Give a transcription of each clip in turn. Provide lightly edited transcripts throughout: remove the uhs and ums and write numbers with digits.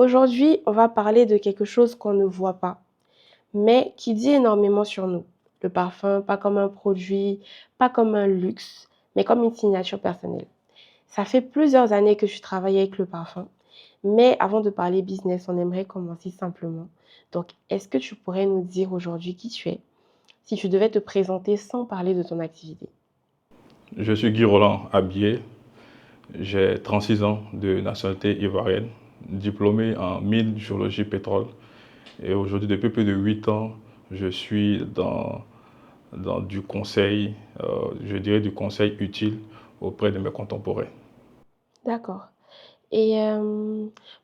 Aujourd'hui, on va parler de quelque chose qu'on ne voit pas, mais qui dit énormément sur nous. Le parfum, pas comme un produit, pas comme un luxe, mais comme une signature personnelle. Ça fait plusieurs années que je travaille avec le parfum, mais avant de parler business, on aimerait commencer simplement. Donc, est-ce que tu pourrais nous dire aujourd'hui qui tu es, si tu devais te présenter sans parler de ton activité? Je suis Guy Roland Abier, j'ai 36 ans de nationalité ivoirienne, diplômé en mine, géologie, pétrole. Et aujourd'hui, depuis plus de 8 ans, je suis dans du conseil, je dirais du conseil utile auprès de mes contemporains. D'accord. Et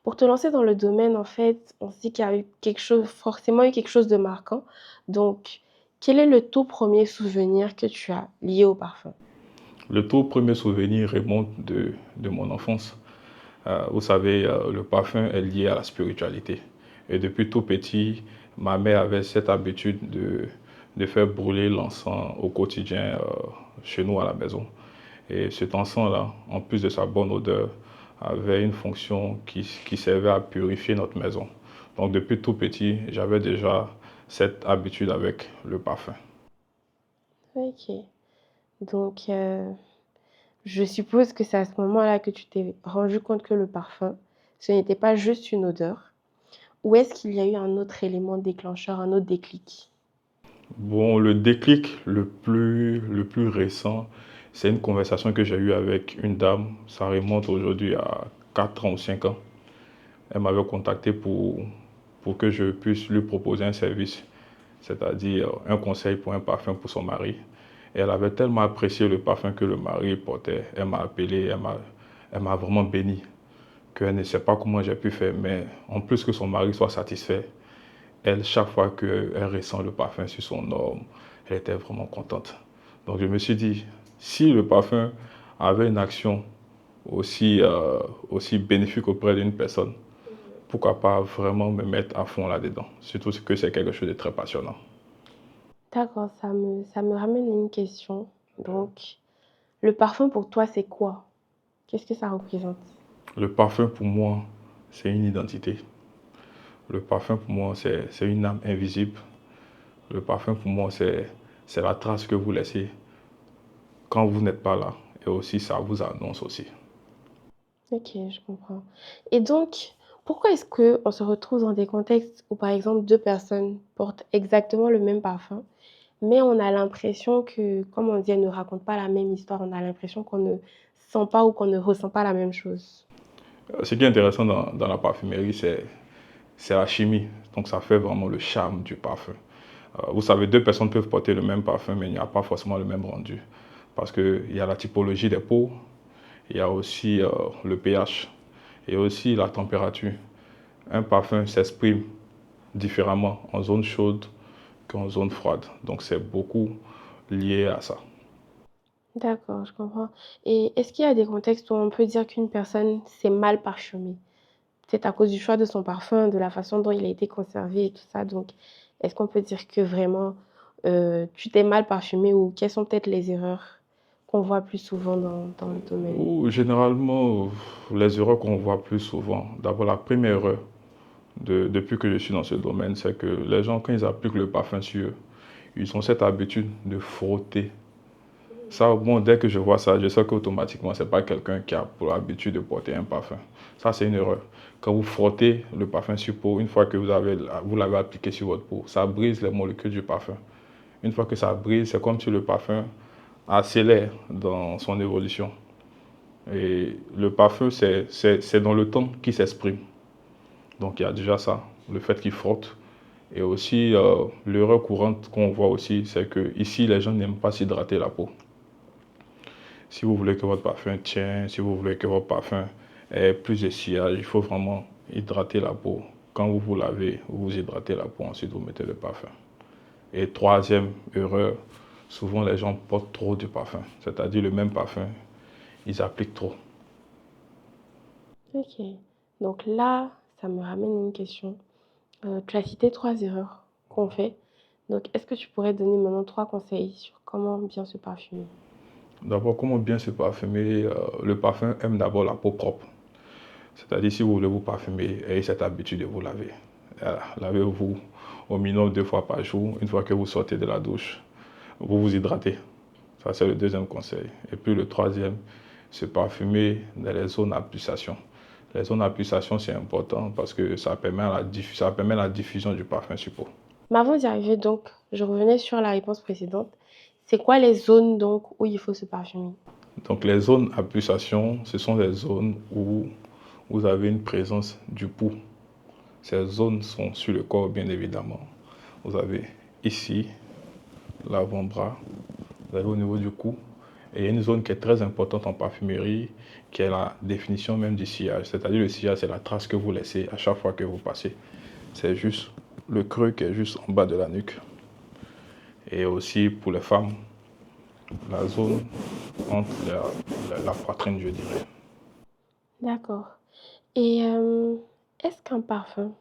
pour te lancer dans le domaine, en fait, on se dit qu'il y a eu quelque chose forcément eu quelque chose de marquant. Donc, quel est le tout premier souvenir que tu as lié au parfum? Le tout premier souvenir remonte de mon enfance. Vous savez, le parfum est lié à la spiritualité. Et depuis tout petit, ma mère avait cette habitude de faire brûler l'encens au quotidien chez nous à la maison. Et cet encens-là, en plus de sa bonne odeur, avait une fonction qui servait à purifier notre maison. Donc depuis tout petit, j'avais déjà cette habitude avec le parfum. OK. Donc, je suppose que c'est à ce moment-là que tu t'es rendu compte que le parfum, ce n'était pas juste une odeur? Ou est-ce qu'il y a eu un autre élément déclencheur, un autre déclic? Bon, le déclic le plus récent, c'est une conversation que j'ai eue avec une dame. Ça remonte aujourd'hui à 4 ans ou 5 ans. Elle m'avait contacté pour que je puisse lui proposer un service, c'est-à-dire un conseil pour un parfum pour son mari. Et elle avait tellement apprécié le parfum que le mari portait. Elle m'a appelé, elle m'a vraiment béni, qu'elle ne sait pas comment j'ai pu faire, mais en plus que son mari soit satisfait, elle, chaque fois qu'elle ressent le parfum sur son homme, elle était vraiment contente. Donc je me suis dit, si le parfum avait une action aussi bénéfique auprès d'une personne, pourquoi pas vraiment me mettre à fond là-dedans. Surtout que c'est quelque chose de très passionnant. D'accord, ça me ramène à une question. Donc, le parfum pour toi, c'est quoi? Qu'est-ce que ça représente? Le parfum pour moi, c'est une identité. Le parfum pour moi, c'est une âme invisible. Le parfum pour moi, c'est la trace que vous laissez quand vous n'êtes pas là. Et aussi, ça vous annonce aussi. OK, je comprends. Et donc, pourquoi est-ce qu'on se retrouve dans des contextes où, par exemple, 2 personnes portent exactement le même parfum, mais on a l'impression que, comme on dit, elles ne racontent pas la même histoire, on a l'impression qu'on ne sent pas ou qu'on ne ressent pas la même chose? Ce qui est intéressant dans la parfumerie, c'est la chimie. Donc ça fait vraiment le charme du parfum. Vous savez, deux personnes peuvent porter le même parfum, mais il n'y a pas forcément le même rendu. Parce qu'il y a la typologie des peaux, il y a aussi le pH et aussi la température. Un parfum s'exprime différemment en zone chaude qu'en zone froide. Donc c'est beaucoup lié à ça. D'accord, je comprends. Et est-ce qu'il y a des contextes où on peut dire qu'une personne s'est mal parfumée? Peut-être à cause du choix de son parfum, de la façon dont il a été conservé et tout ça. Donc, est-ce qu'on peut dire que vraiment, tu t'es mal parfumé ou quelles sont peut-être les erreurs qu'on voit plus souvent dans le domaine? Ou généralement, les erreurs qu'on voit plus souvent. D'abord, la première erreur, depuis que je suis dans ce domaine, c'est que les gens, quand ils appliquent le parfum sur eux, ils ont cette habitude de frotter. Ça, bon, dès que je vois ça, je sais qu'automatiquement, ce n'est pas quelqu'un qui a pour habitude de porter un parfum. Ça, c'est une erreur. Quand vous frottez le parfum sur peau, une fois que vous l'avez appliqué sur votre peau, ça brise les molécules du parfum. Une fois que ça brise, c'est comme si le parfum accélère dans son évolution. Et le parfum, c'est dans le temps qu'il s'exprime. Donc il y a déjà ça, le fait qu'il frotte. Et aussi, l'erreur courante qu'on voit aussi, c'est que ici, les gens n'aiment pas s'hydrater la peau. Si vous voulez que votre parfum tienne, si vous voulez que votre parfum ait plus de sillage, il faut vraiment hydrater la peau. Quand vous vous lavez, vous hydratez la peau, ensuite vous mettez le parfum. Et troisième erreur, souvent les gens portent trop de parfum, c'est-à-dire le même parfum, ils appliquent trop. OK. Donc là, ça me ramène à une question. Tu as cité 3 erreurs qu'on fait. Donc, est-ce que tu pourrais donner maintenant 3 conseils sur comment bien se parfumer? D'abord, comment bien se parfumer? Le parfum aime d'abord la peau propre. C'est-à-dire, si vous voulez vous parfumer, ayez cette habitude de vous laver. Voilà, lavez-vous au minimum 2 fois par jour. Une fois que vous sortez de la douche, vous vous hydratez. Ça, c'est le deuxième conseil. Et puis le troisième, se parfumer dans les zones à pulsation. Les zones à pulsation, c'est important parce que ça permet la diffusion du parfum sur peau. Mais avant d'y arriver, donc, je revenais sur la réponse précédente. C'est quoi les zones donc où il faut se parfumer? Donc les zones à pulsation, ce sont les zones où vous avez une présence du pouls. Ces zones sont sur le corps, bien évidemment. Vous avez ici l'avant-bras, vous avez au niveau du cou. Et il y a une zone qui est très importante en parfumerie, qui est la définition même du sillage. C'est-à-dire le sillage, c'est la trace que vous laissez à chaque fois que vous passez. C'est juste le creux qui est juste en bas de la nuque. Et aussi pour les femmes, la zone entre la poitrine, je dirais. D'accord. Et est-ce qu'un parfum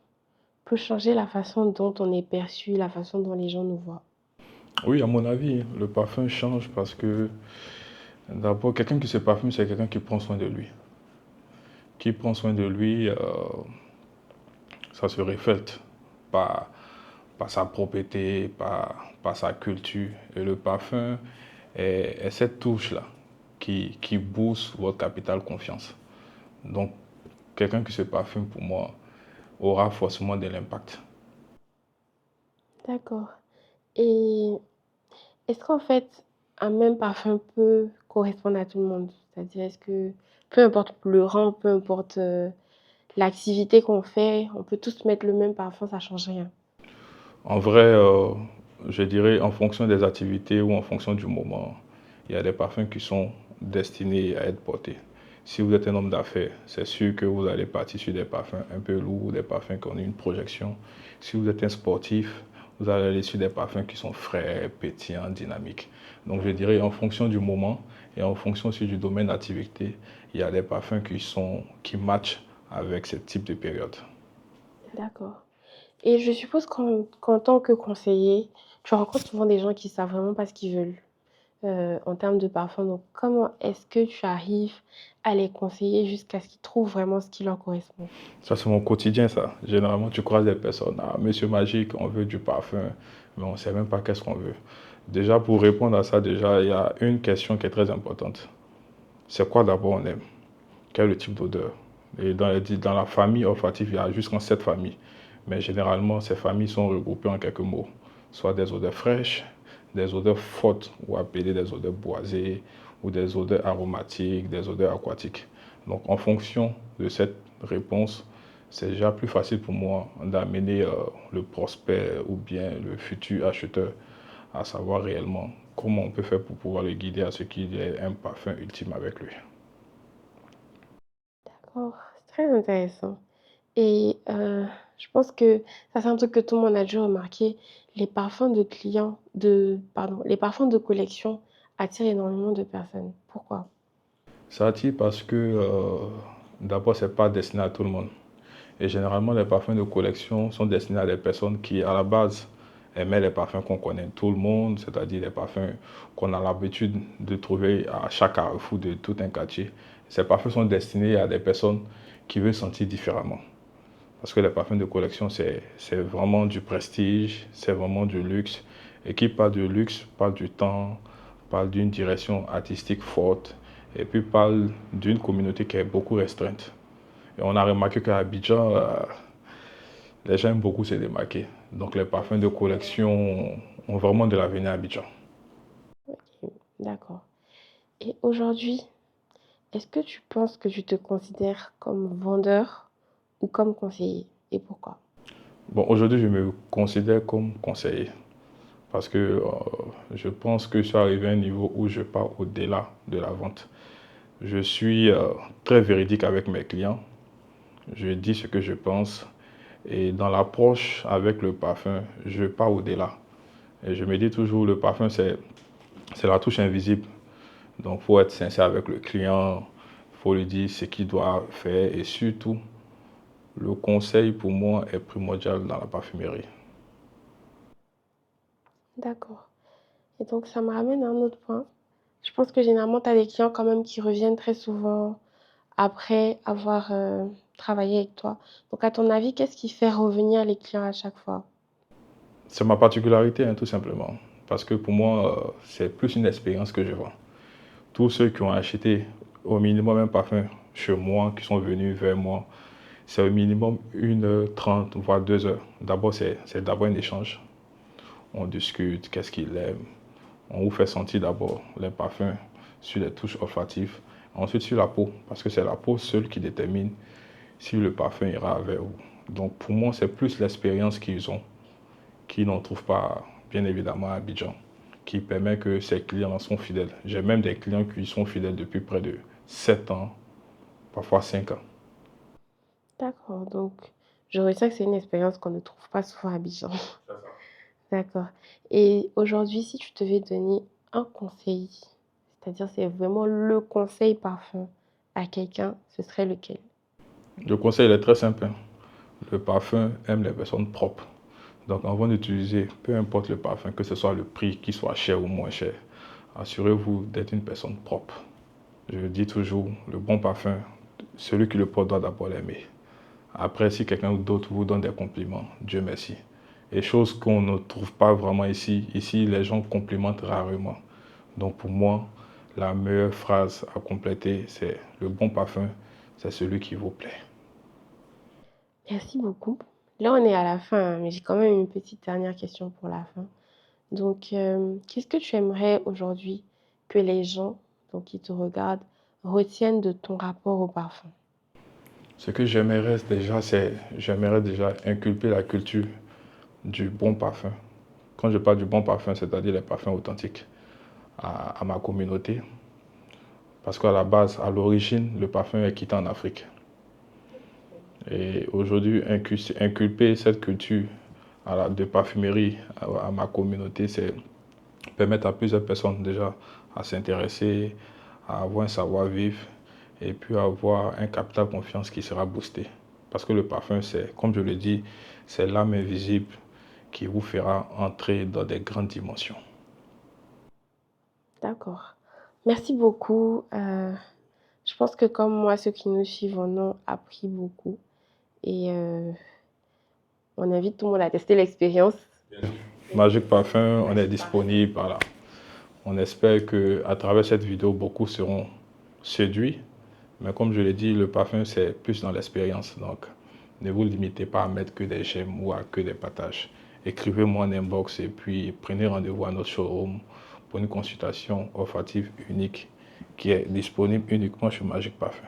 peut changer la façon dont on est perçu, la façon dont les gens nous voient? Oui, à mon avis, le parfum change parce que d'abord, quelqu'un qui se parfume, c'est quelqu'un qui prend soin de lui. Qui prend soin de lui, ça se reflète par, par sa propreté, par sa culture. Et le parfum est cette touche-là qui booste votre capital confiance. Donc, quelqu'un qui se parfume, pour moi, aura forcément de l'impact. D'accord. Et est-ce qu'en fait, un même parfum peut correspondre à tout le monde? C'est-à-dire, est-ce que peu importe le rang, peu importe l'activité qu'on fait, on peut tous mettre le même parfum, ça change rien? En vrai, je dirais en fonction des activités ou en fonction du moment, il y a des parfums qui sont destinés à être portés. Si vous êtes un homme d'affaires, c'est sûr que vous allez partir sur des parfums un peu lourds, des parfums qui ont une projection. Si vous êtes un sportif, vous allez aller sur des parfums qui sont frais, pétillants, dynamiques. Donc je dirais en fonction du moment et en fonction aussi du domaine d'activité, il y a des parfums qui matchent avec ce type de période. D'accord. Et je suppose qu'en tant que conseiller, tu rencontres souvent des gens qui savent vraiment pas ce qu'ils veulent, en termes de parfum. Donc comment est-ce que tu arrives à les conseiller jusqu'à ce qu'ils trouvent vraiment ce qui leur correspond? Ça, c'est mon quotidien, ça. Généralement, tu croises des personnes. Ah, Monsieur Magique, on veut du parfum, mais on ne sait même pas qu'est-ce qu'on veut. Déjà, pour répondre à ça, déjà, il y a une question qui est très importante. C'est quoi d'abord on aime? Quel est le type d'odeur? Et dans la famille olfactive, il y a jusqu'en 7 familles. Mais généralement, ces familles sont regroupées en quelques mots. Soit des odeurs fraîches, des odeurs fortes, ou appelées des odeurs boisées, ou des odeurs aromatiques, des odeurs aquatiques. Donc, en fonction de cette réponse, c'est déjà plus facile pour moi d'amener le prospect ou bien le futur acheteur à savoir réellement comment on peut faire pour pouvoir le guider à ce qu'il ait un parfum ultime avec lui. D'accord, c'est très intéressant. Et je pense que ça, c'est un truc que tout le monde a dû remarquer, les parfums de collection attirent énormément de personnes. Pourquoi? Ça attire parce que d'abord, c'est pas destiné à tout le monde. Et généralement, les parfums de collection sont destinés à des personnes qui, à la base, aimaient les parfums qu'on connaît tout le monde, c'est-à-dire les parfums qu'on a l'habitude de trouver à chaque carrefour de tout un quartier. Ces parfums sont destinés à des personnes qui veulent sentir différemment. Parce que les parfums de collection, c'est vraiment du prestige, c'est vraiment du luxe. Et qui parle de luxe, parle du temps, parle d'une direction artistique forte, et puis parle d'une communauté qui est beaucoup restreinte. Et on a remarqué qu'à Abidjan, les gens aiment beaucoup se démarquer. Donc les parfums de collection ont vraiment de l'avenir à Abidjan. OK, d'accord. Et aujourd'hui, est-ce que tu penses que tu te considères comme vendeur ou comme conseiller? Et pourquoi? Bon, aujourd'hui, je me considère comme conseiller parce que je pense que je suis arrivé à un niveau où je pars au-delà de la vente. Je suis très véridique avec mes clients. Je dis ce que je pense. Et dans l'approche avec le parfum, je pars au-delà. Et je me dis toujours, le parfum, c'est la touche invisible. Donc, il faut être sincère avec le client. Il faut lui dire ce qu'il doit faire. Et surtout, le conseil pour moi est primordial dans la parfumerie. D'accord. Et donc ça me ramène à un autre point. Je pense que généralement, tu as des clients quand même qui reviennent très souvent après avoir, travailler avec toi. Donc à ton avis, qu'est-ce qui fait revenir les clients à chaque fois? C'est ma particularité, hein, tout simplement. Parce que pour moi, c'est plus une expérience que je vends. Tous ceux qui ont acheté au minimum un parfum chez moi, qui sont venus vers moi, c'est au minimum 1h30, voire 2 heures. D'abord, c'est d'abord un échange. On discute, qu'est-ce qu'il aime. On vous fait sentir d'abord les parfums sur les touches olfatives. Ensuite, sur la peau, parce que c'est la peau seule qui détermine si le parfum ira avec vous. Donc, pour moi, c'est plus l'expérience qu'ils ont, qu'ils n'en trouvent pas, bien évidemment, à Abidjan, qui permet que ces clients sont fidèles. J'ai même des clients qui sont fidèles depuis près de 7 ans, parfois 5 ans. D'accord, donc je retiens que c'est une expérience qu'on ne trouve pas souvent à Abidjan. D'accord. Et aujourd'hui, si tu devais donner un conseil, c'est-à-dire c'est vraiment le conseil parfum à quelqu'un, ce serait lequel? Le conseil est très simple, hein. Le parfum aime les personnes propres. Donc, avant d'utiliser, peu importe le parfum, que ce soit le prix, qu'il soit cher ou moins cher, assurez-vous d'être une personne propre. Je dis toujours, le bon parfum, celui qui le porte doit d'abord l'aimer. Après, si quelqu'un d'autre vous donne des compliments, Dieu merci. Et chose qu'on ne trouve pas vraiment ici, ici les gens complimentent rarement. Donc pour moi, la meilleure phrase à compléter, c'est le bon parfum, c'est celui qui vous plaît. Merci beaucoup. Là, on est à la fin, hein, mais j'ai quand même une petite dernière question pour la fin. Donc, qu'est-ce que tu aimerais aujourd'hui que les gens, donc qui te regardent, retiennent de ton rapport au parfum? Ce que j'aimerais déjà, j'aimerais déjà inculper la culture du bon parfum. Quand je parle du bon parfum, c'est-à-dire les parfums authentiques à ma communauté. Parce qu'à la base, à l'origine, le parfum est quitté en Afrique. Et aujourd'hui, inculper cette culture de parfumerie à ma communauté, c'est permettre à plusieurs personnes déjà à s'intéresser, à avoir un savoir-vivre et puis à avoir un capital confiance qui sera boosté. Parce que le parfum, c'est, comme je le dis, c'est l'âme invisible qui vous fera entrer dans des grandes dimensions. D'accord. Merci beaucoup. Je pense que comme moi, ceux qui nous suivent en ont appris beaucoup et on invite tout le monde à tester l'expérience. Magic Parfum, on est disponible. Voilà. On espère que à travers cette vidéo, beaucoup seront séduits. Mais comme je l'ai dit, le parfum, c'est plus dans l'expérience. Donc, ne vous limitez pas à mettre que des j'aime ou à que des partages. Écrivez-moi en inbox et puis prenez rendez-vous à notre showroom pour une consultation olfactive unique qui est disponible uniquement chez Magic Parfum.